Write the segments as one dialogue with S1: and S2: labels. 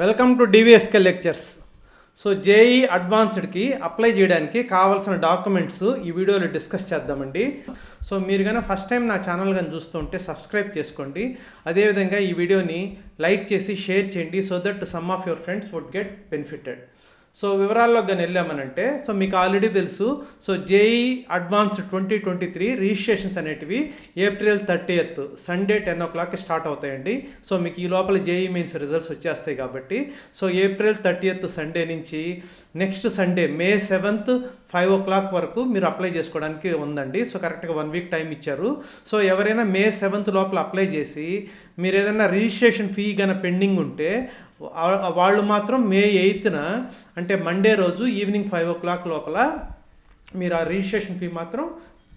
S1: Welcome to DVSK lectures. So JEE అడ్వాన్స్డ్కి apply చేయడానికి కావాల్సిన డాక్యుమెంట్స్ ఈ వీడియోలో డిస్కస్ చేద్దామండి. సో మీరు కనుక ఫస్ట్ టైం నా ఛానల్ కానీ చూస్తుంటే సబ్స్క్రైబ్ చేసుకోండి. అదేవిధంగా ఈ వీడియోని లైక్ చేసి షేర్ చేయండి so that some of your friends would get benefited. So వివరాల్లోకి కానీ వెళ్ళామనంటే, సో మీకు ఆల్రెడీ తెలుసు, సో జేఈ అడ్వాన్స్డ్ 2023 రిజిస్ట్రేషన్స్ అనేటివి April 30th Sunday 10 o'clock start అవుతాయండి. సో మీకు ఈ లోపల జేఈ మెయిన్స్ రిజల్ట్స్ వచ్చేస్తాయి కాబట్టి, సో April 30th సండే నుంచి next Sunday May 7th 5 o'clock వరకు మీరు అప్లై చేసుకోవడానికి ఉందండి. సో కరెక్ట్గా 1 week టైం ఇచ్చారు. సో ఎవరైనా May 7th లోపల అప్లై చేసి మీరు ఏదైనా రిజిస్ట్రేషన్ ఫీ కనుక పెండింగ్ ఉంటే వాళ్ళు మాత్రం May 8th అంటే మండే రోజు ఈవినింగ్ 5 o'clock లోపల మీరు ఆ రిజిస్ట్రేషన్ ఫీ మాత్రం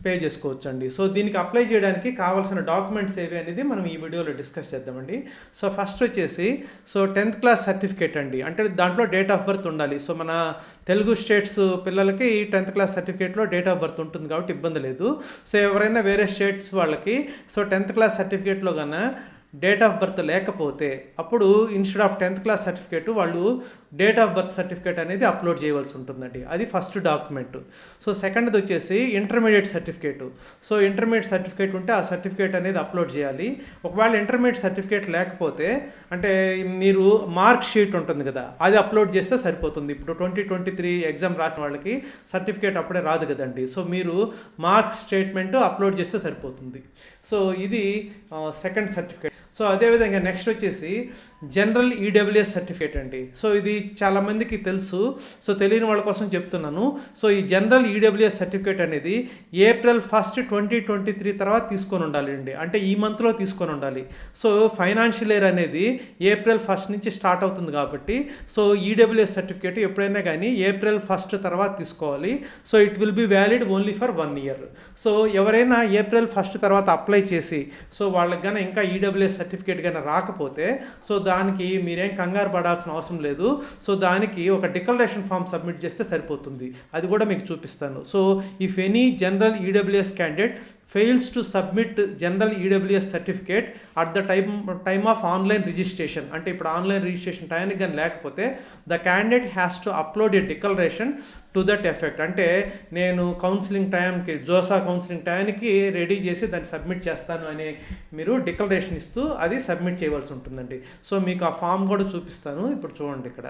S1: పే చేసుకోవచ్చు అండి. సో దీనికి అప్లై చేయడానికి కావాల్సిన డాక్యుమెంట్స్ ఏవి అనేది మనం ఈ వీడియోలో డిస్కస్ చేద్దామండి. సో ఫస్ట్ వచ్చేసి 10th క్లాస్ సర్టిఫికేట్ అండి. అంటే దాంట్లో డేట్ ఆఫ్ బర్త్ ఉండాలి. సో మన తెలుగు స్టేట్స్ పిల్లలకి 10th క్లాస్ సర్టిఫికేట్లో డేట్ ఆఫ్ బర్త్ ఉంటుంది కాబట్టి ఇబ్బంది లేదు. సో ఎవరైనా వేరే స్టేట్స్ వాళ్ళకి 10th క్లాస్ సర్టిఫికేట్లో కన్నా డేట్ ఆఫ్ బర్త్ లేకపోతే అప్పుడు instead of 10th class certificate వాళ్ళు డేట్ ఆఫ్ బర్త్ సర్టిఫికేట్ అనేది అప్లోడ్ చేయవలసి ఉంటుందండి. అది ఫస్ట్ డాక్యుమెంట్. సో సెకండ్ది వచ్చేసి intermediate certificate. So intermediate certificate ఉంటే ఆ సర్టిఫికేట్ అనేది అప్లోడ్ చేయాలి. ఒకవేళ ఇంటర్మీడియట్ సర్టిఫికేట్ లేకపోతే అంటే మీరు మార్క్ షీట్ ఉంటుంది కదా, అది అప్లోడ్ చేస్తే సరిపోతుంది. ఇప్పుడు 2023 ఎగ్జామ్ రాసిన వాళ్ళకి సర్టిఫికేట్ అప్పుడే రాదు కదండి. సో మీరు మార్క్ స్టేట్మెంట్ అప్లోడ్ చేస్తే సరిపోతుంది. సో ఇది సెకండ్ సర్టిఫికేట్. సో అదేవిధంగా నెక్స్ట్ వచ్చేసి జనరల్ ఈడబ్ల్యూఎస్ సర్టిఫికేట్ అండి. సో ఇది చాలామందికి తెలుసు, సో తెలియని వాళ్ళ కోసం చెప్తున్నాను. సో ఈ జనరల్ ఈడబ్ల్యూఎస్ సర్టిఫికేట్ అనేది April 1st 2023 తర్వాత తీసుకొని ఉండాలి అండి. అంటే ఈ మంత్లో తీసుకొని ఉండాలి. సో ఫైనాన్షియల్ ఇయర్ అనేది April 1st నుంచి స్టార్ట్ అవుతుంది కాబట్టి సో ఈడబ్ల్యూఎస్ సర్టిఫికేట్ ఎప్పుడైనా కానీ April 1st తర్వాత తీసుకోవాలి. So it will be valid only for 1 year. So ఎవరైనా April 1st తర్వాత అప్లై చేసి సో వాళ్ళకి కానీ ఇంకా ఈడబ్ల్యూఎస్ సర్టిఫికేట్ కానీ రాకపోతే సో దానికి మీరేం కంగారు పడాల్సిన అవసరం లేదు. సో దానికి ఒక డిక్లరేషన్ ఫామ్ సబ్మిట్ చేస్తే సరిపోతుంది. అది కూడా మీకు చూపిస్తాను. So if any general EWS candidate fails to submit general EWS certificate at the time of online registration, అంటే ఇప్పుడు ఆన్లైన్ రిజిస్ట్రేషన్ టైంకి కానీ లేకపోతే the candidate has to upload A declaration to that effect. అంటే నేను కౌన్సిలింగ్ టైంకి JoSAA counselling టైంకి ready చేసి దాన్ని సబ్మిట్ చేస్తాను అని మీరు డిక్లరేషన్ ఇస్తూ అది సబ్మిట్ చేయవలసి ఉంటుందండి. సో మీకు ఆ ఫామ్ కూడా చూపిస్తాను. ఇప్పుడు చూడండి ఇక్కడ.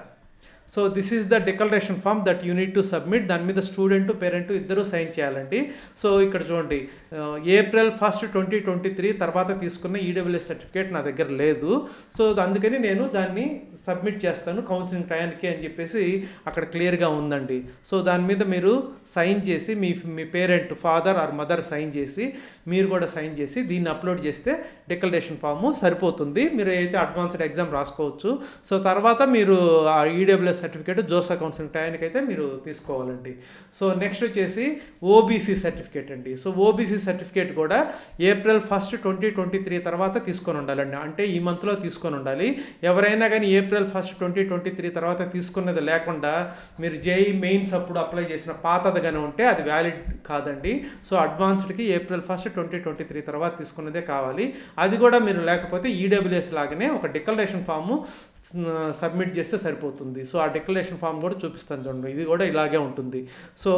S1: So this is the declaration form that you need to submit. దాని మీద స్టూడెంట్ పేరెంట్ ఇద్దరు సైన్ చేయాలండి. సో ఇక్కడ చూడండి, April 1st 2023 తర్వాత తీసుకున్న ఈడబ్ల్యూఎస్ సర్టిఫికేట్ నా దగ్గర లేదు. సో అందుకని నేను దాన్ని సబ్మిట్ చేస్తాను కౌన్సిలింగ్ టైంకి అని చెప్పేసి అక్కడ క్లియర్గా ఉందండి. సో దాని మీద మీరు సైన్ చేసి మీ parent father or mother sign చేసి మీరు కూడా సైన్ చేసి దీన్ని అప్లోడ్ చేస్తే డిక్లరేషన్ ఫాము సరిపోతుంది. మీరు అయితే అడ్వాన్స్డ్ ఎగ్జామ్ రాసుకోవచ్చు. సో తర్వాత మీరు ఆ ఈడబ్ల్యూఎస్ సర్టిఫికేట్ జోసా కౌన్సిలింగ్ టైంకి అయితే మీరు తీసుకోవాలండి. సో నెక్స్ట్ వచ్చేసి ఓబీసీ సర్టిఫికేట్ అండి. సో ఓబీసీ సర్టిఫికేట్ కూడా April 1st 2023 తర్వాత తీసుకొని ఉండాలండి. అంటే ఈ మంత్లో తీసుకొని ఉండాలి. ఎవరైనా కానీ April 1st 2023 తర్వాత తీసుకున్నది లేకుండా మీరు జేఈ మెయిన్స్ అప్పుడు అప్లై చేసిన పాతది కానీ ఉంటే అది వ్యాలిడ్ కాదండి. సో అడ్వాన్స్డ్కి April 1st 2023 తర్వాత తీసుకున్నదే కావాలి. అది కూడా మీరు లేకపోతే ఈడబ్ల్యూఎస్ లాగానే ఒక డిక్లరేషన్ ఫాము సబ్మిట్ చేస్తే సరిపోతుంది. సో ఆ డిక్లరేషన్ ఫామ్ కూడా చూపిస్తాను చూడండి. ఇది కూడా ఇలాగే ఉంటుంది. సో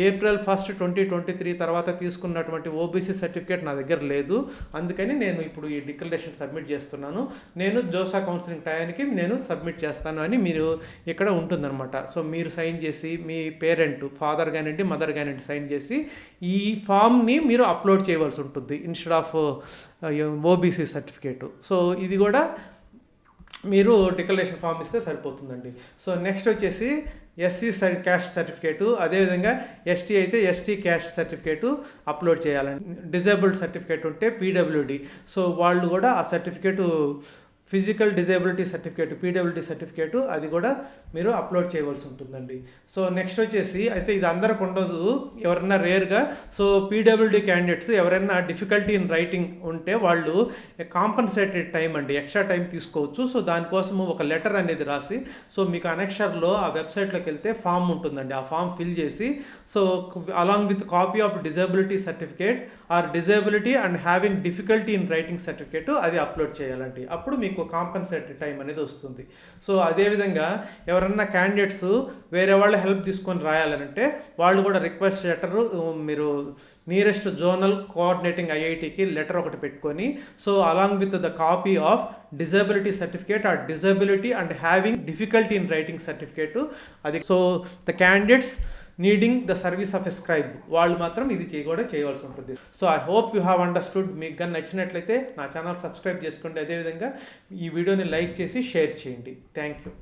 S1: April 1st 2023 తర్వాత తీసుకున్నటువంటి ఓబీసీ సర్టిఫికేట్ నా దగ్గర లేదు. అందుకని నేను ఇప్పుడు ఈ డిక్లరేషన్ సబ్మిట్ చేస్తున్నాను. నేను జోసా కౌన్సిలింగ్ టైంకి నేను సబ్మిట్ చేస్తాను అని మీరు ఇక్కడ ఉంటుందన్నమాట. సో మీరు సైన్ చేసి మీ పేరెంట్ ఫాదర్ కానివ్వండి మదర్ కానివ్వండి సైన్ చేసి ఈ ఫామ్ని మీరు అప్లోడ్ చేయవలసి ఉంటుంది instead of OBC certificate. So ఇది కూడా మీరు డిక్లరేషన్ ఫామ్ ఇస్తే సరిపోతుందండి. సో నెక్స్ట్ వచ్చేసి ఎస్సీ క్యాస్ట్ సర్టిఫికేటు, అదేవిధంగా ఎస్టీ అయితే ఎస్టీ క్యాస్ట్ సర్టిఫికేటు అప్లోడ్ చేయాలండి. డిజేబుల్డ్ సర్టిఫికేట్ ఉంటే పీడబ్ల్యూడి, సో వాళ్ళు కూడా ఆ certificate physical disability certificate PWD certificate అది కూడా మీరు అప్లోడ్ చేయవలసి ఉంటుందండి. సో నెక్స్ట్ వచ్చేసి అయితే ఇది అందరికి ఉండదు, ఎవరైనా రేర్గా. సో పీడబ్ల్యూడి క్యాండిడేట్స్ ఎవరైనా డిఫికల్టీ ఇన్ రైటింగ్ ఉంటే వాళ్ళు కాంపన్సేటెడ్ టైం అండి, ఎక్స్ట్రా టైం తీసుకోవచ్చు. సో దానికోసము ఒక లెటర్ అనేది రాసి సో మీకు అనెక్షర్లో ఆ వెబ్సైట్లోకి వెళ్తే ఫామ్ ఉంటుందండి. ఆ ఫామ్ ఫిల్ చేసి so along with copy of disability certificate or disability and having difficulty in writing certificate అది అప్లోడ్ చేయాలండి. అప్పుడు మీకు మీకు కాంపన్సేటరీ టైం అనేది వస్తుంది. సో అదేవిధంగా ఎవరన్నా క్యాండిడేట్స్ వేరే వాళ్ళ హెల్ప్ తీసుకొని రాయాలంటే వాళ్ళు కూడా రిక్వెస్ట్ లెటరు మీరు నియరెస్ట్ జోనల్ కోఆర్డినేటింగ్ ఐఐటికి లెటర్ ఒకటి పెట్టుకొని, so along with the copy of disability certificate or disability and having difficulty in writing certificate అది. So the candidates needing the service of a scribe వాళ్ళు మాత్రం ఇది కూడా చేయవలసి ఉంటుంది. So I hope you have understood. మీకు కానీ నచ్చినట్లయితే నా ఛానల్ సబ్స్క్రైబ్ చేసుకోండి. అదేవిధంగా ఈ వీడియోని లైక్ చేసి షేర్ చేయండి. Thank you.